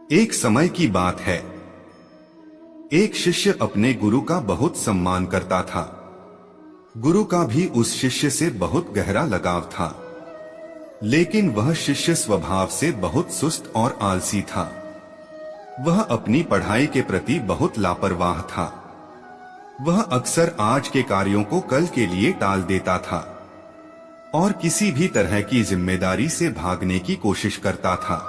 एक समय की बात है। एक शिष्य अपने गुरु का बहुत सम्मान करता था। गुरु का भी उस शिष्य से बहुत गहरा लगाव था, लेकिन वह शिष्य स्वभाव से बहुत सुस्त और आलसी था। वह अपनी पढ़ाई के प्रति बहुत लापरवाह था। वह अक्सर आज के कार्यों को कल के लिए टाल देता था और किसी भी तरह की जिम्मेदारी से भागने की कोशिश करता था।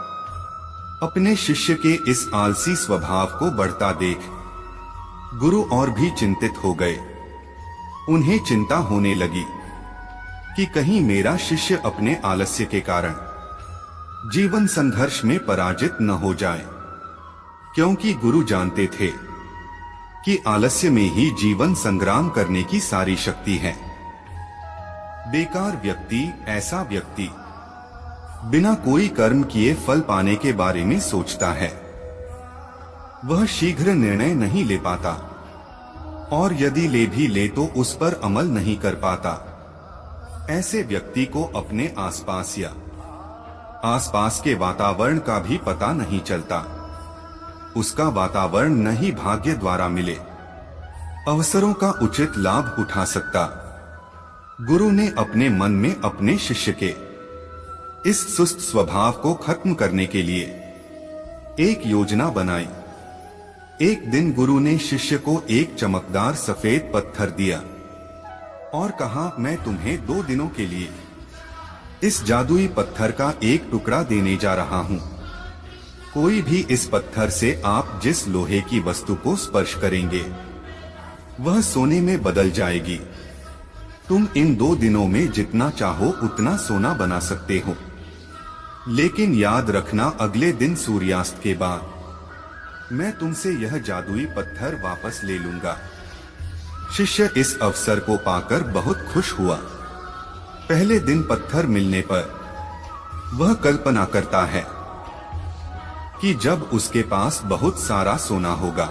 अपने शिष्य के इस आलसी स्वभाव को बढ़ता देख गुरु और भी चिंतित हो गए। उन्हें चिंता होने लगी कि कहीं मेरा शिष्य अपने आलस्य के कारण जीवन संघर्ष में पराजित न हो जाए, क्योंकि गुरु जानते थे कि आलस्य में ही जीवन संग्राम करने की सारी शक्ति है। बेकार व्यक्ति ऐसा व्यक्ति बिना कोई कर्म किए फल पाने के बारे में सोचता है। वह शीघ्र निर्णय नहीं ले पाता और यदि ले भी ले तो उस पर अमल नहीं कर पाता। ऐसे व्यक्ति को अपने आसपास या आसपास के वातावरण का भी पता नहीं चलता। उसका वातावरण न ही भाग्य द्वारा मिले अवसरों का उचित लाभ उठा सकता। गुरु ने अपने मन में अपने शिष्य के इस सुस्त स्वभाव को खत्म करने के लिए एक योजना बनाई। एक दिन गुरु ने शिष्य को एक चमकदार सफेद पत्थर दिया और कहा, मैं तुम्हें 2 दिनों के लिए इस जादुई पत्थर का एक टुकड़ा देने जा रहा हूं। कोई भी इस पत्थर से आप जिस लोहे की वस्तु को स्पर्श करेंगे वह सोने में बदल जाएगी। तुम इन 2 दिनों में जितना चाहो उतना सोना बना सकते हो, लेकिन याद रखना अगले दिन सूर्यास्त के बाद मैं तुमसे यह जादुई पत्थर वापस ले लूंगा। शिष्य इस अवसर को पाकर बहुत खुश हुआ। पहले दिन पत्थर मिलने पर वह कल्पना करता है कि जब उसके पास बहुत सारा सोना होगा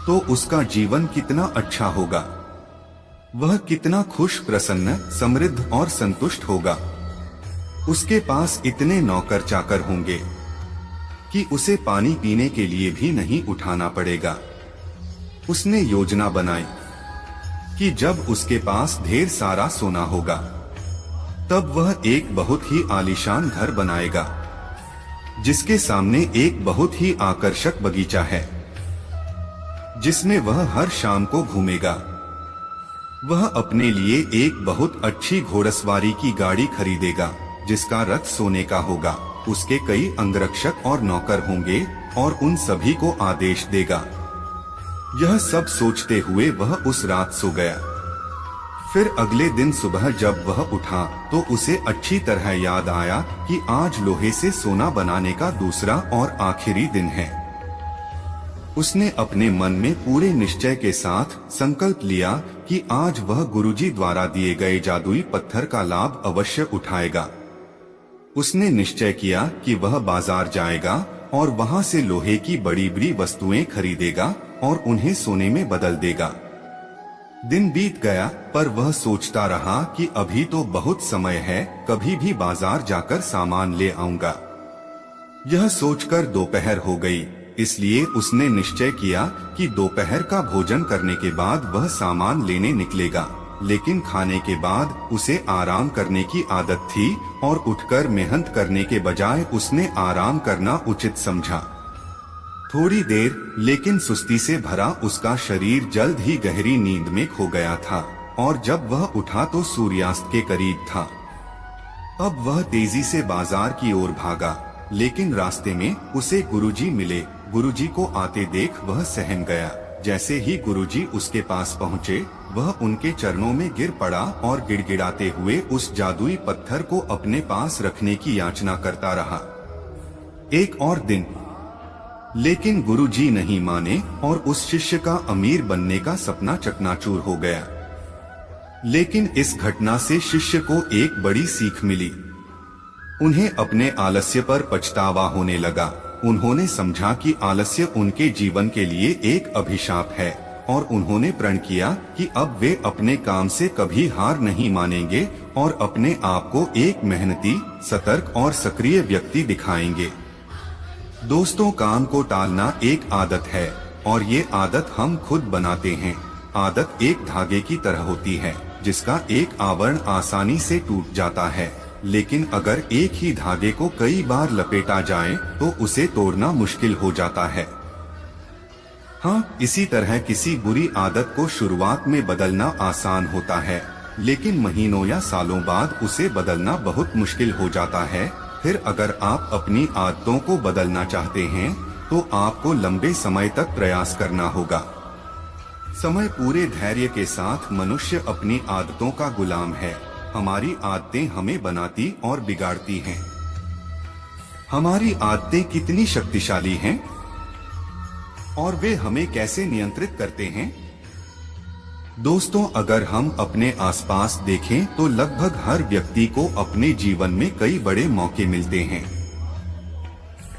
तो उसका जीवन कितना अच्छा होगा। वह कितना खुश, प्रसन्न, समृद्ध और संतुष्ट होगा। उसके पास इतने नौकर चाकर होंगे कि उसे पानी पीने के लिए भी नहीं उठाना पड़ेगा। उसने योजना बनाई कि जब उसके पास ढेर सारा सोना होगा तब वह एक बहुत ही आलीशान घर बनाएगा, जिसके सामने एक बहुत ही आकर्षक बगीचा है, जिसमें वह हर शाम को घूमेगा। वह अपने लिए एक बहुत अच्छी घोड़सवारी की गाड़ी खरीदेगा, जिसका रथ सोने का होगा। उसके कई अंगरक्षक और नौकर होंगे और उन सभी को आदेश देगा। यह सब सोचते हुए वह उस रात सो गया। फिर अगले दिन सुबह जब वह उठा तो उसे अच्छी तरह याद आया कि आज लोहे से सोना बनाने का दूसरा और आखिरी दिन है। उसने अपने मन में पूरे निश्चय के साथ संकल्प लिया कि आज वह गुरुजी द्वारा दिए गए जादुई पत्थर का लाभ अवश्य उठाएगा। उसने निश्चय किया कि वह बाजार जाएगा और वहां से लोहे की बड़ी बड़ी वस्तुएं खरीदेगा और उन्हें सोने में बदल देगा। दिन बीत गया पर वह सोचता रहा कि अभी तो बहुत समय है, कभी भी बाजार जाकर सामान ले आऊंगा। यह सोचकर दोपहर हो गई, इसलिए उसने निश्चय किया कि दोपहर का भोजन करने के बाद वह सामान लेने निकलेगा। लेकिन खाने के बाद उसे आराम करने की आदत थी और उठकर मेहनत करने के बजाय उसने आराम करना उचित समझा। थोड़ी देर लेकिन सुस्ती से भरा उसका शरीर जल्द ही गहरी नींद में खो गया था और जब वह उठा तो सूर्यास्त के करीब था। अब वह तेजी से बाजार की ओर भागा, लेकिन रास्ते में उसे गुरुजी मिले। गुरुजी को आते देख वह सहम गया। जैसे ही गुरुजी उसके पास पहुँचे वह उनके चरणों में गिर पड़ा और गिड़गिड़ाते हुए उस जादुई पत्थर को अपने पास रखने की याचना करता रहा। एक और दिन, लेकिन गुरुजी नहीं माने और उस शिष्य का अमीर बनने का सपना चकनाचूर हो गया। लेकिन इस घटना से शिष्य को एक बड़ी सीख मिली। उन्हें अपने आलस्य पर पछतावा होने लगा। उन्होंने समझा कि आलस्य उनके जीवन के लिए एक अभिशाप है और उन्होंने प्रण किया कि अब वे अपने काम से कभी हार नहीं मानेंगे और अपने आप को एक मेहनती, सतर्क और सक्रिय व्यक्ति दिखाएंगे। दोस्तों, काम को टालना एक आदत है और ये आदत हम खुद बनाते हैं। आदत एक धागे की तरह होती है जिसका एक आवरण आसानी से टूट जाता है, लेकिन अगर एक ही धागे को कई बार लपेटा जाए तो उसे तोड़ना मुश्किल हो जाता है। हाँ, इसी तरह किसी बुरी आदत को शुरुआत में बदलना आसान होता है, लेकिन महीनों या सालों बाद उसे बदलना बहुत मुश्किल हो जाता है। फिर अगर आप अपनी आदतों को बदलना चाहते हैं तो आपको लंबे समय तक प्रयास करना होगा। समय पूरे धैर्य के साथ मनुष्य अपनी आदतों का गुलाम है। हमारी आदतें हमें बनाती और बिगाड़ती हैं। हमारी आदतें कितनी शक्तिशाली हैं और वे हमें कैसे नियंत्रित करते हैं? दोस्तों, अगर हम अपने आसपास देखें तो लगभग हर व्यक्ति को अपने जीवन में कई बड़े मौके मिलते हैं,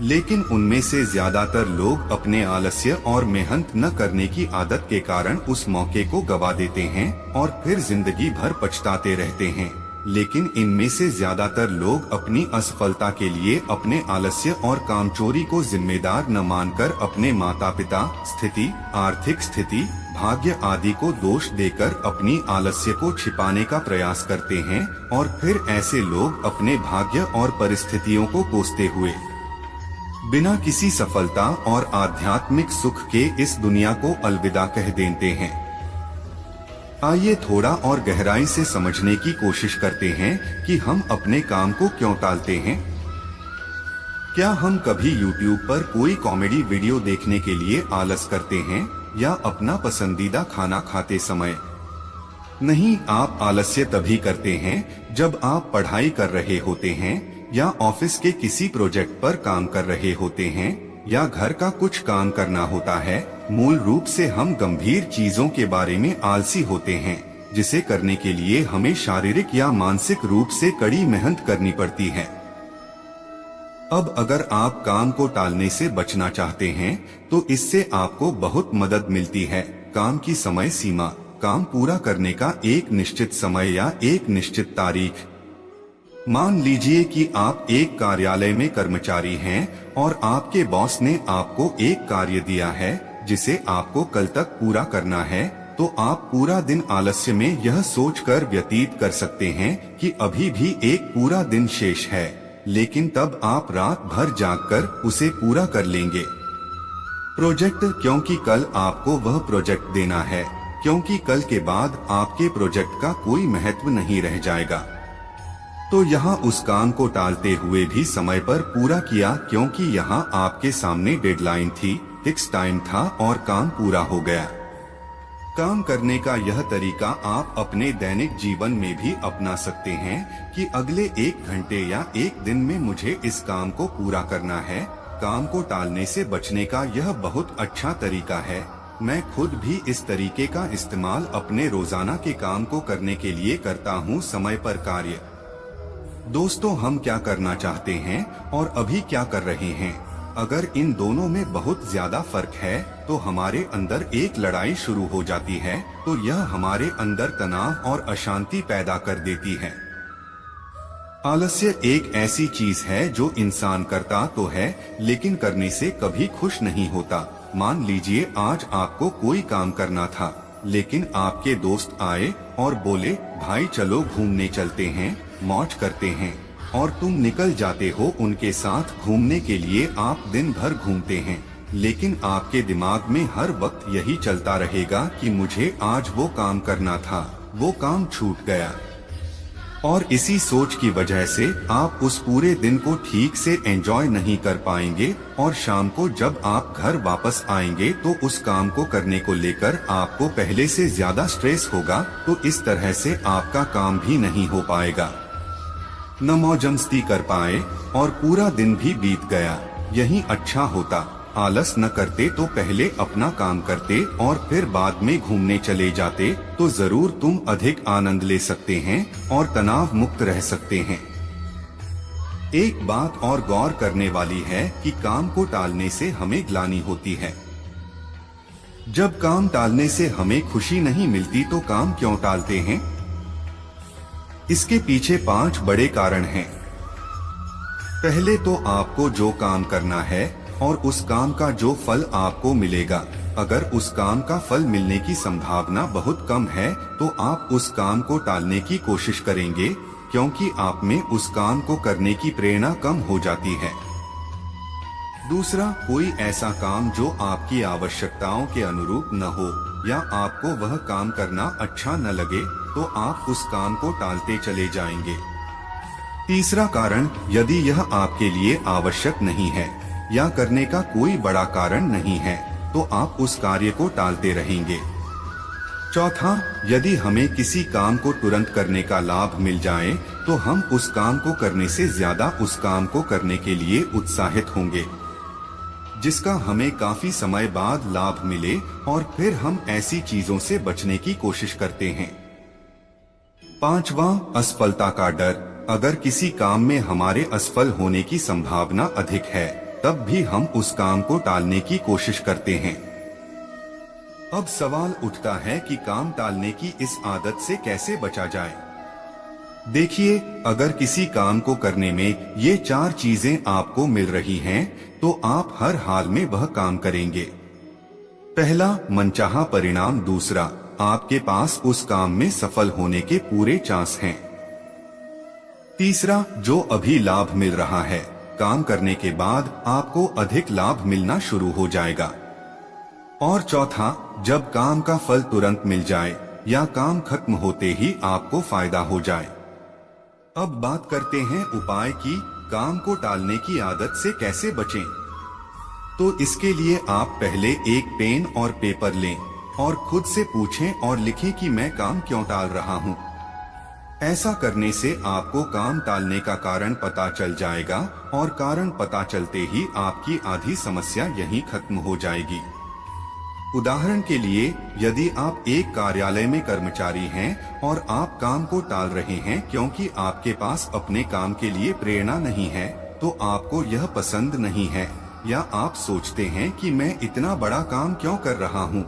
लेकिन उनमें से ज्यादातर लोग अपने आलस्य और मेहनत न करने की आदत के कारण उस मौके को गवा देते हैं और फिर जिंदगी भर पछताते रहते हैं। लेकिन इनमें से ज्यादातर लोग अपनी असफलता के लिए अपने आलस्य और कामचोरी को जिम्मेदार न मानकर अपने माता पिता, स्थिति, आर्थिक स्थिति, भाग्य आदि को दोष देकर अपनी आलस्य को छिपाने का प्रयास करते हैं और फिर ऐसे लोग अपने भाग्य और परिस्थितियों को कोसते हुए बिना किसी सफलता और आध्यात्मिक सुख के इस दुनिया को अलविदा कह देते हैं। आइए थोड़ा और गहराई से समझने की कोशिश करते हैं कि हम अपने काम को क्यों टालते हैं। क्या हम कभी YouTube पर कोई कॉमेडी वीडियो देखने के लिए आलस करते हैं या अपना पसंदीदा खाना खाते समय? नहीं, आप आलस्य तभी करते हैं जब आप पढ़ाई कर रहे होते हैं या ऑफिस के किसी प्रोजेक्ट पर काम कर रहे होते हैं या घर का कुछ काम करना होता है। मूल रूप से हम गंभीर चीजों के बारे में आलसी होते हैं, जिसे करने के लिए हमें शारीरिक या मानसिक रूप से कड़ी मेहनत करनी पड़ती है। अब अगर आप काम को टालने से बचना चाहते हैं तो इससे आपको बहुत मदद मिलती है। काम की समय सीमा, काम पूरा करने का एक निश्चित समय या एक निश्चित तारीख। मान लीजिए कि आप एक कार्यालय में कर्मचारी हैं और आपके बॉस ने आपको एक कार्य दिया है जिसे आपको कल तक पूरा करना है, तो आप पूरा दिन आलस्य में यह सोचकर व्यतीत कर सकते हैं कि अभी भी एक पूरा दिन शेष है, लेकिन तब आप रात भर जागकर उसे पूरा कर लेंगे। प्रोजेक्ट, क्योंकि कल आपको वह प्रोजेक्ट देना है, क्योंकि कल के बाद आपके प्रोजेक्ट का कोई महत्व नहीं रह जाएगा। तो यहाँ उस काम को टालते हुए भी समय पर पूरा किया, क्योंकि यहाँ आपके सामने डेडलाइन थी, फिक्स टाइम था और काम पूरा हो गया। काम करने का यह तरीका आप अपने दैनिक जीवन में भी अपना सकते हैं कि अगले 1 घंटे या 1 दिन में मुझे इस काम को पूरा करना है। काम को टालने से बचने का यह बहुत अच्छा तरीका है। मैं खुद भी इस तरीके का इस्तेमाल अपने रोजाना के काम को करने के लिए करता हूँ। समय पर कार्य। दोस्तों, हम क्या करना चाहते हैं और अभी क्या कर रहे हैं, अगर इन दोनों में बहुत ज्यादा फर्क है तो हमारे अंदर एक लड़ाई शुरू हो जाती है। तो यह हमारे अंदर तनाव और अशांति पैदा कर देती है। आलस्य एक ऐसी चीज है जो इंसान करता तो है लेकिन करने से कभी खुश नहीं होता। मान लीजिए आज आपको कोई काम करना था, लेकिन आपके दोस्त आए और बोले, भाई चलो घूमने चलते हैं, मौज करते हैं, और तुम निकल जाते हो उनके साथ घूमने के लिए। आप दिन भर घूमते हैं, लेकिन आपके दिमाग में हर वक्त यही चलता रहेगा कि मुझे आज वो काम करना था, वो काम छूट गया। और इसी सोच की वजह से आप उस पूरे दिन को ठीक से एंजॉय नहीं कर पाएंगे और शाम को जब आप घर वापस आएंगे तो उस काम को करने को लेकर आपको पहले से ज्यादा स्ट्रेस होगा। तो इस तरह से आपका काम भी नहीं हो पाएगा, न मौज-मस्ती कर पाए और पूरा दिन भी बीत गया। यही अच्छा होता, आलस न करते तो पहले अपना काम करते और फिर बाद में घूमने चले जाते, तो जरूर तुम अधिक आनंद ले सकते हैं और तनाव मुक्त रह सकते हैं। एक बात और गौर करने वाली है कि काम को टालने से हमें ग्लानि होती है। जब काम टालने से हमें खुशी नहीं मिलती तो काम क्यों टालते हैं? इसके पीछे 5 बड़े कारण हैं। पहले तो आपको जो काम करना है और उस काम का जो फल आपको मिलेगा, अगर उस काम का फल मिलने की संभावना बहुत कम है तो आप उस काम को टालने की कोशिश करेंगे, क्योंकि आप में उस काम को करने की प्रेरणा कम हो जाती है। दूसरा, कोई ऐसा काम जो आपकी आवश्यकताओं के अनुरूप न हो या आपको वह काम करना अच्छा न लगे तो आप उस काम को टालते चले जाएंगे। तीसरा कारण, यदि यह आपके लिए आवश्यक नहीं है या करने का कोई बड़ा कारण नहीं है तो आप उस कार्य को टालते रहेंगे। चौथा, यदि हमें किसी काम को तुरंत करने का लाभ मिल जाए तो हम उस काम को करने से ज्यादा उस काम को करने के लिए उत्साहित होंगे, जिसका हमें काफी समय बाद लाभ मिले, और फिर हम ऐसी चीजों से बचने की कोशिश करते हैं। पांचवा, असफलता का डर। अगर किसी काम में हमारे असफल होने की संभावना अधिक है तब भी हम उस काम को टालने की कोशिश करते हैं। अब सवाल उठता है कि काम टालने की इस आदत से कैसे बचा जाए। देखिए, अगर किसी काम को करने में ये 4 चीजें आपको मिल रही हैं, तो आप हर हाल में वह काम करेंगे। पहला, मनचाहा परिणाम। दूसरा, आपके पास उस काम में सफल होने के पूरे चांस हैं। तीसरा, जो अभी लाभ मिल रहा है, काम करने के बाद आपको अधिक लाभ मिलना शुरू हो जाएगा। और चौथा, जब काम का फल तुरंत मिल जाए या काम खत्म होते ही आपको फायदा हो जाए। अब बात करते हैं उपाय की, काम को टालने की आदत से कैसे बचें। तो इसके लिए आप पहले एक पेन और पेपर लें और खुद से पूछें और लिखें कि मैं काम क्यों टाल रहा हूँ। ऐसा करने से आपको काम टालने का कारण पता चल जाएगा और कारण पता चलते ही आपकी आधी समस्या यहीं खत्म हो जाएगी। उदाहरण के लिए, यदि आप एक कार्यालय में कर्मचारी हैं और आप काम को टाल रहे हैं क्योंकि आपके पास अपने काम के लिए प्रेरणा नहीं है, तो आपको यह पसंद नहीं है, या आप सोचते हैं कि मैं इतना बड़ा काम क्यों कर रहा हूँ,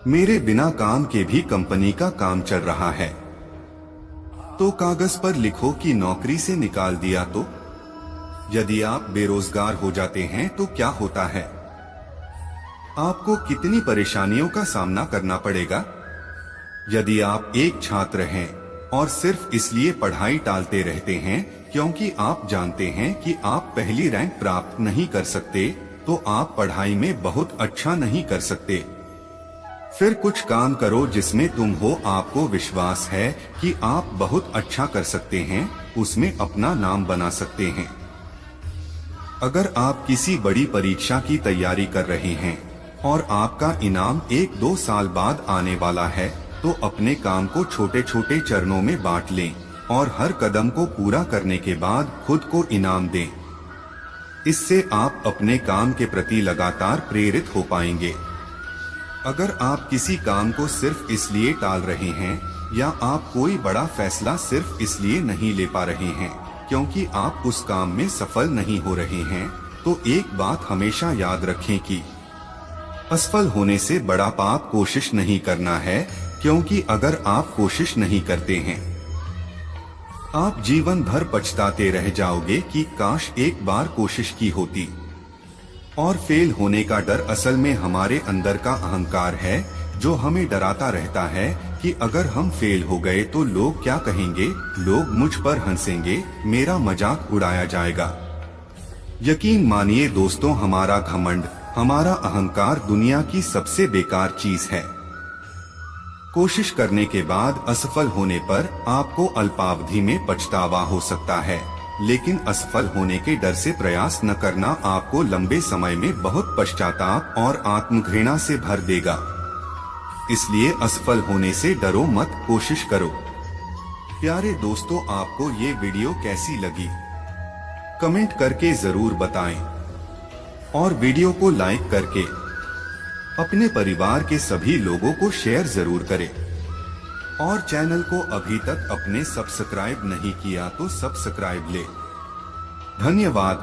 मेरे बिना काम के भी कंपनी का काम चल रहा है, तो कागज पर लिखो कि नौकरी से निकाल दिया तो। यदि आप बेरोजगार हो जाते हैं तो क्या होता है, आपको कितनी परेशानियों का सामना करना पड़ेगा। यदि आप एक छात्र हैं और सिर्फ इसलिए पढ़ाई टालते रहते हैं क्योंकि आप जानते हैं कि आप पहली रैंक प्राप्त नहीं कर सकते, तो आप पढ़ाई में बहुत अच्छा नहीं कर सकते। फिर कुछ काम करो जिसमें तुम हो, आपको विश्वास है कि आप बहुत अच्छा कर सकते हैं, उसमें अपना नाम बना सकते हैं। अगर आप किसी बड़ी परीक्षा की तैयारी कर रहे हैं और आपका इनाम 1-2 साल बाद आने वाला है, तो अपने काम को छोटे छोटे चरणों में बांट लें और हर कदम को पूरा करने के बाद खुद को इनाम दें। इससे आप अपने काम के प्रति लगातार प्रेरित हो पाएंगे। अगर आप किसी काम को सिर्फ इसलिए टाल रहे हैं या आप कोई बड़ा फैसला सिर्फ इसलिए नहीं ले पा रहे हैं क्योंकि आप उस काम में सफल नहीं हो रहे हैं, तो एक बात हमेशा याद रखें कि असफल होने से बड़ा पाप कोशिश नहीं करना है, क्योंकि अगर आप कोशिश नहीं करते हैं आप जीवन भर पछताते रह जाओगे कि काश एक बार कोशिश की होती। और फेल होने का डर असल में हमारे अंदर का अहंकार है जो हमें डराता रहता है कि अगर हम फेल हो गए तो लोग क्या कहेंगे, लोग मुझ पर हंसेंगे, मेरा मजाक उड़ाया जाएगा। यकीन मानिए दोस्तों, हमारा घमंड, हमारा अहंकार दुनिया की सबसे बेकार चीज है। कोशिश करने के बाद असफल होने पर आपको अल्पावधि में पछतावा हो सकता है, लेकिन असफल होने के डर से प्रयास न करना आपको लंबे समय में बहुत पश्चाताप और आत्मघृणा से भर देगा। इसलिए असफल होने से डरो मत, कोशिश करो। प्यारे दोस्तों, आपको ये वीडियो कैसी लगी कमेंट करके जरूर बताएं और वीडियो को लाइक करके अपने परिवार के सभी लोगों को शेयर जरूर करें। और चैनल को अभी तक अपने सब्सक्राइब नहीं किया तो सब्सक्राइब ले। धन्यवाद।